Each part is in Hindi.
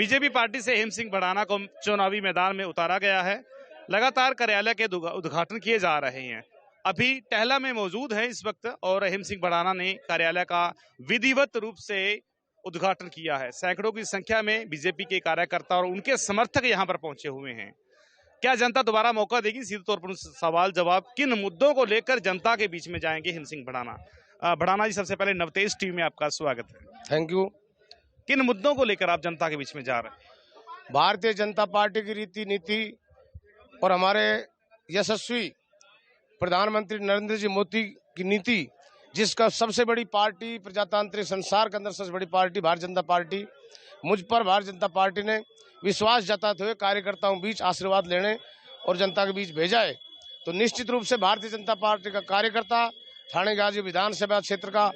बीजेपी पार्टी से हेम सिंह भड़ाना को चुनावी मैदान में उतारा गया है। लगातार कार्यालय के उद्घाटन किए जा रहे हैं। अभी टहला में मौजूद है इस वक्त और हेम सिंह भड़ाना ने कार्यालय का विधिवत रूप से उद्घाटन किया है। सैकड़ों की संख्या में बीजेपी के कार्यकर्ता और उनके समर्थक यहां पर पहुंचे हुए हैं। क्या जनता दोबारा मौका देगी? सीधे तौर पर सवाल जवाब, किन मुद्दों को लेकर जनता के बीच में जाएंगे हेम सिंह भड़ाना? भड़ाना जी, सबसे पहले नवतेज टीवी में आपका स्वागत है। Thank you. किन मुद्दों को लेकर आप जनता के बीच में जा रहे हैं? भारतीय जनता पार्टी की रीति नीति और हमारे यशस्वी प्रधानमंत्री नरेंद्र जी मोदी की नीति, जिसका सबसे बड़ी पार्टी प्रजातांत्रिक संसार के अंदर सबसे बड़ी पार्टी भारतीय जनता पार्टी, मुझ पर भारतीय जनता पार्टी ने विश्वास जताते हुए कार्यकर्ताओं के बीच आशीर्वाद लेने और जनता के बीच भेजा है। तो निश्चित रूप से भारतीय जनता पार्टी का कार्यकर्ता, थाने गाजी विधानसभा क्षेत्र का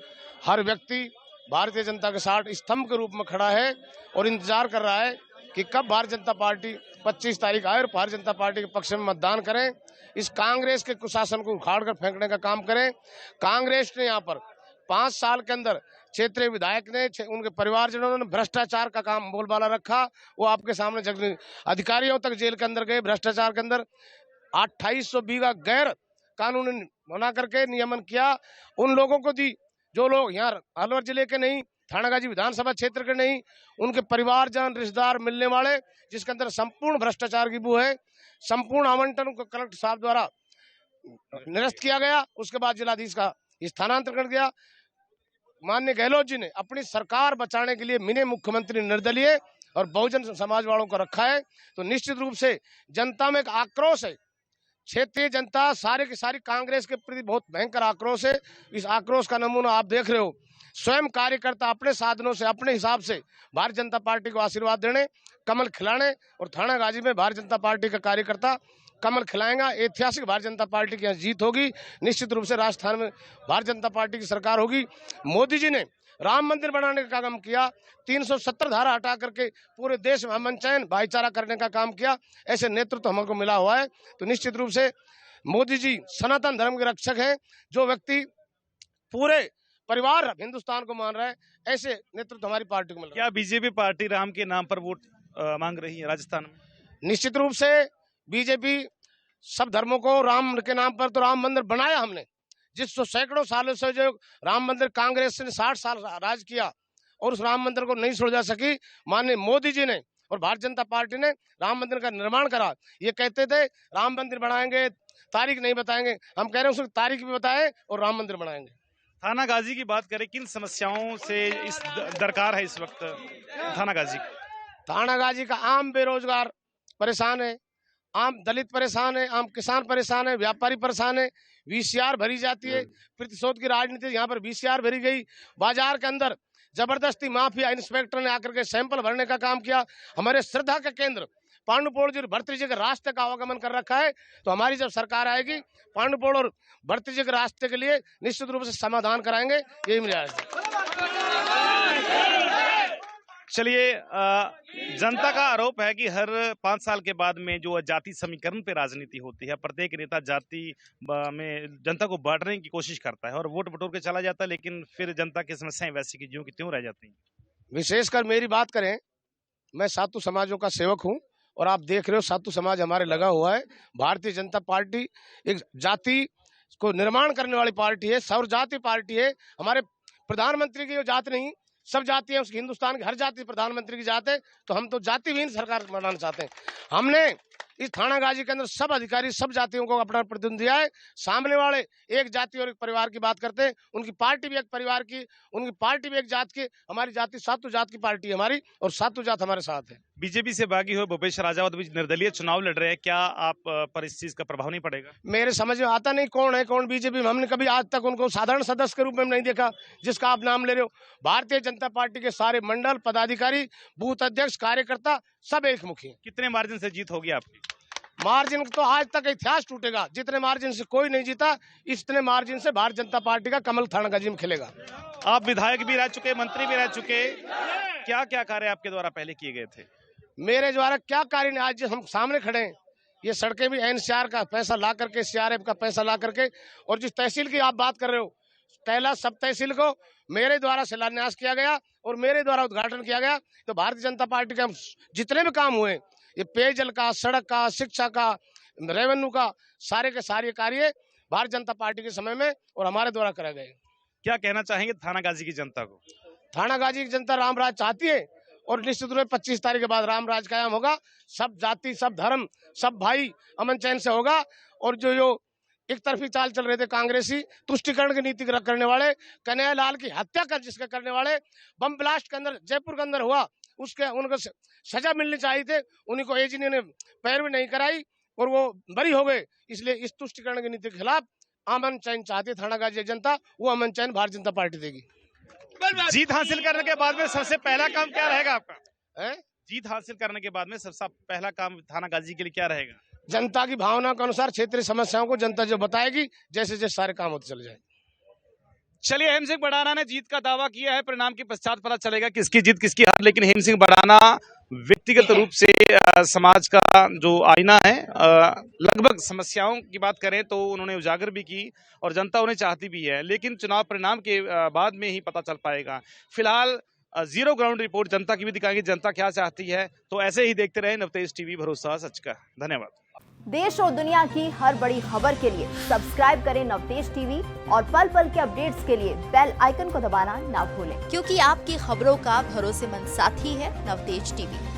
हर व्यक्ति भारतीय जनता के साथ स्तंभ के रूप में खड़ा है और इंतजार कर रहा है कि कब भारतीय जनता पार्टी 25 तारीख आए और भारतीय जनता पार्टी के पक्ष में मतदान करें। इस कांग्रेस के कुशासन को उखाड़ कर फेंकने का काम करें। कांग्रेस ने यहाँ पर 5 साल के अंदर क्षेत्रीय विधायक ने, उनके परिवारजनों ने भ्रष्टाचार का काम बोलबाला रखा। वो आपके सामने अधिकारियों तक जेल के अंदर गए। भ्रष्टाचार के अंदर 2800 बीघा गैर कानूनी बना करके नियमन किया। उन लोगों को दी जो लोग यहाँ अलवर जिले के नहीं, थानागाजी विधानसभा क्षेत्र के नहीं, उनके परिवारजन रिश्तेदार मिलने वाले, जिसके अंदर संपूर्ण भ्रष्टाचार की बू है। संपूर्ण आवंटन को कलेक्टर साहब द्वारा निरस्त किया गया। उसके बाद जिलाधीश का स्थानांतरण कर दिया। माननीय गहलोत जी ने अपनी सरकार बचाने के लिए मिने मुख्यमंत्री निर्दलीय और बहुजन समाज वालों को रखा है। तो निश्चित रूप से जनता में एक आक्रोश है। क्षेत्रीय जनता सारे की सारी कांग्रेस के प्रति बहुत भयंकर आक्रोश है। इस आक्रोश का नमूना आप देख रहे हो। स्वयं कार्यकर्ता अपने साधनों से, अपने हिसाब से भारतीय जनता पार्टी को आशीर्वाद देने, कमल खिलाने, और थाना गाजी में भारतीय जनता पार्टी का कार्यकर्ता कमल खिलाएगा। ऐतिहासिक भारतीय जनता पार्टी की यहाँ जीत होगी। निश्चित रूप से राजस्थान में भारतीय जनता पार्टी की सरकार होगी। मोदी जी ने राम मंदिर बनाने का काम किया। 370 धारा हटा करके पूरे देश में अमन चैन भाईचारा करने का काम किया। ऐसे नेतृत्व हमको मिला हुआ है। तो निश्चित रूप से मोदी जी सनातन धर्म के रक्षक हैं। जो व्यक्ति पूरे परिवार हिंदुस्तान को मान रहा है, ऐसे नेतृत्व हमारी पार्टी को मिल रहा है। क्या बीजेपी पार्टी राम के नाम पर वोट मांग रही है राजस्थान में? निश्चित रूप से बीजेपी सब धर्मों को राम के नाम पर, तो राम मंदिर बनाया हमने, जिसको सैकड़ों सालों से जो राम मंदिर कांग्रेस ने 60 साल राज किया और उस राम मंदिर को नहीं सुलझा सकी। माननीय मोदी जी ने और भारतीय जनता पार्टी ने राम मंदिर का निर्माण करा। ये कहते थे राम मंदिर बनाएंगे, तारीख नहीं बताएंगे। हम कह रहे हैं उसकी तारीख भी बताएं और राम मंदिर बनाएंगे। थाना गाजी की बात करें, किन समस्याओं से इस दरकार है इस वक्त थाना गाजी? थाना गाजी का आम बेरोजगार परेशान है, आम दलित परेशान है, आम किसान परेशान है, व्यापारी परेशान है। वीसीआर भरी जाती है, प्रतिशोध की राजनीति। यहाँ पर वीसीआर भरी गई। बाजार के अंदर जबरदस्ती माफिया इंस्पेक्टर ने आकर के सैंपल भरने का काम किया। हमारे श्रद्धा का केंद्र पांडुपोड़ जी भर्तृ जी के रास्ते का आवागमन कर रखा है। तो हमारी जब सरकार आएगी, पांडुपोड़ और भर्तृ जी के रास्ते के लिए निश्चित रूप से समाधान कराएंगे। यही मेरी राय है। चलिए, जनता का आरोप है कि हर 5 साल के बाद में जो जाति समीकरण पे राजनीति होती है, प्रत्येक नेता जाति में जनता को बांटने की कोशिश करता है और वोट बटोर के चला जाता है, लेकिन फिर जनता की समस्याएं वैसी की ज्यों की त्यों रह जाती हैं। विशेषकर मेरी बात करें, मैं सातों समाजों का सेवक हूं और आप देख रहे हो सातों समाज हमारे लगा हुआ है। भारतीय जनता पार्टी एक जाति को निर्माण करने वाली पार्टी है, सर्व जाति पार्टी है। हमारे प्रधानमंत्री की जो जाति नहीं, सब जाति है, उसकी हिंदुस्तान की हर जाति प्रधानमंत्री की जात है। तो हम तो जातिहीन सरकार बनाना चाहते हैं। हमने इस थाना गाजी के अंदर सब अधिकारी सब जातियों को अपना प्रतिनिधि दिया है। सामने वाले एक जाति और एक परिवार की बात करते हैं, उनकी पार्टी भी एक परिवार की, उनकी पार्टी भी एक जात की। हमारी जाति सातों जात की पार्टी है हमारी, और सातों जात हमारे साथ है। बीजेपी से बागी हुए भूपेश राजावत भी निर्दलीय चुनाव लड़ रहे हैं। क्या आप पर इस चीज का प्रभाव नहीं पड़ेगा? मेरे समझ में आता नहीं कौन है कौन बीजेपी में। हमने कभी आज तक उनको साधारण सदस्य के रूप में नहीं देखा, जिसका आप नाम ले रहे हो। भारतीय जनता पार्टी के सारे मंडल पदाधिकारी, बूथ अध्यक्ष, कार्यकर्ता सब एक मुखी हैं। कितने मार्जिन से जीत होगी आपकी? मार्जिन तो आज तक इतिहास टूटेगा। जितने मार्जिन से कोई नहीं जीता, इतने मार्जिन से भारतीय जनता पार्टी का कमल थाना गाजी में खिलेगा। आप विधायक भी रह चुके, मंत्री भी रह चुके, क्या क्या कार्य आपके द्वारा पहले किए गए थे? मेरे द्वारा क्या कार्य ने, आज हम सामने खड़े हैं, ये सड़कें भी एनसीआर का पैसा ला करके, सीआरएफ का पैसा ला करके, और जिस तहसील की आप बात कर रहे हो, कैलाश सब तहसील को मेरे द्वारा शिलान्यास किया गया और मेरे द्वारा उद्घाटन किया गया। तो भारतीय जनता पार्टी के जितने भी काम हुए, ये पेयजल का, सड़क का, शिक्षा का, रेवेन्यू का, सारे के सारे कार्य भारतीय जनता पार्टी के समय में और हमारे द्वारा कराए गए। क्या कहना चाहेंगे थानागाजी की जनता को? थानागाजी की जनता रामराज चाहती है और निश्चित रूप से 25 तारीख के बाद रामराज कायम होगा। सब जाति, सब धर्म, सब भाई अमन चैन से होगा। और जो एक तरफी चाल चल रहे थे कांग्रेसी, तुष्टिकरण की नीति करने वाले, कन्हैयालाल की हत्या कर जिसके करने वाले, बम ब्लास्ट के अंदर जयपुर के अंदर हुआ, उसके उनको सजा मिलनी चाहिए थे, उन्हीं को एजीनी ने पैरवी नहीं कराई और वो बरी हो गए। इसलिए इस तुष्टिकरण की नीति के खिलाफ अमन चैन चाहती थानागाजी जनता, वो अमन चैन भारतीय जनता पार्टी देगी। जीत हासिल करने के बाद में सबसे पहला काम क्या रहेगा आपका? है जीत हासिल करने के बाद में सबसे पहला काम थानागाजी के लिए क्या रहेगा? जनता की भावना के अनुसार क्षेत्रीय समस्याओं को जनता जो बताएगी, जैसे जैसे सारे काम होते चले जाए। चलिए, हेम सिंह बढ़ाना ने जीत का दावा किया है। परिणाम के पश्चात पता चलेगा किसकी जीत किसकी हार। लेकिन हेम सिंह बढ़ाना व्यक्तिगत रूप से समाज का जो आईना है, लगभग समस्याओं की बात करें तो उन्होंने उजागर भी की और जनता उन्हें चाहती भी है। लेकिन चुनाव परिणाम के बाद में ही पता चल पाएगा। फिलहाल जीरो ग्राउंड रिपोर्ट जनता की भी दिखाएंगे जनता क्या चाहती है। तो ऐसे ही देखते रहे नवतेज टीवी, भरोसा सच का। धन्यवाद। देश और दुनिया की हर बड़ी खबर के लिए सब्सक्राइब करें नवतेज टीवी और पल पल के अपडेट्स के लिए बेल आइकन को दबाना ना भूलें, क्योंकि आपकी खबरों का भरोसेमंद साथी है नवतेज टीवी।